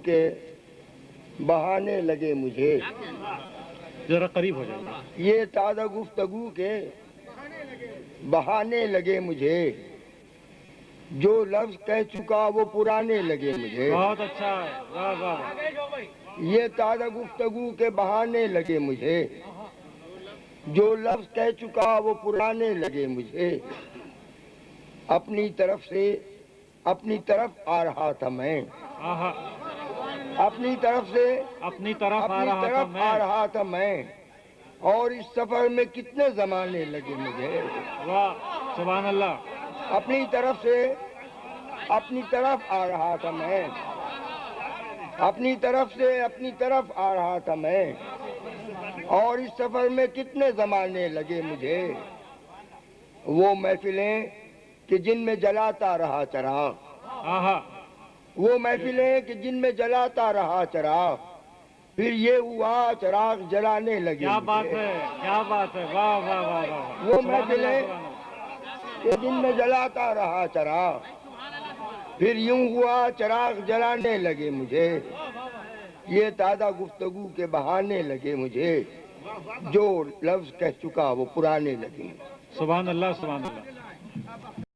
کے بہانے لگے مجھے. ذرا قریب ہو جائے. یہ تازہ گفتگو کے بہانے لگے مجھے. جو لفظ کہہ چکا وہ پرانے لگے مجھے. بہت اچھا ہے. واہ واہ. یہ تازہ گفتگو کے بہانے لگے مجھے. جو لفظ کہہ چکا وہ پرانے لگے مجھے. اپنی طرف سے اپنی طرف آ رہا تھا میں. اپنی طرف سے اپنی طرف آ رہا تھا میں. اور اس سفر میں کتنے زمانے لگے مجھے. واہ سبحان اللہ. اپنی طرف سے اپنی طرف آ رہا تھا میں. اپنی طرف سے اپنی طرف آ رہا تھا میں. اور اس سفر میں کتنے زمانے لگے مجھے. وہ محفلیں کہ جن میں جلاتا رہا چراغ. وہ محفلیں کہ جن میں جلاتا رہا چراغ. پھر یہ ہوا چراغ جلانے لگے. کیا بات ہے. کیا بات ہے. واہ واہ واہ. وہ محفلیں کہ جن میں جلاتا رہا چراغ. پھر یوں ہوا چراغ جلانے لگے مجھے. یہ تازہ گفتگو کے بہانے لگے مجھے. جو لفظ کہہ چکا وہ پرانے لگے. سبحان اللہ. سبحان اللہ.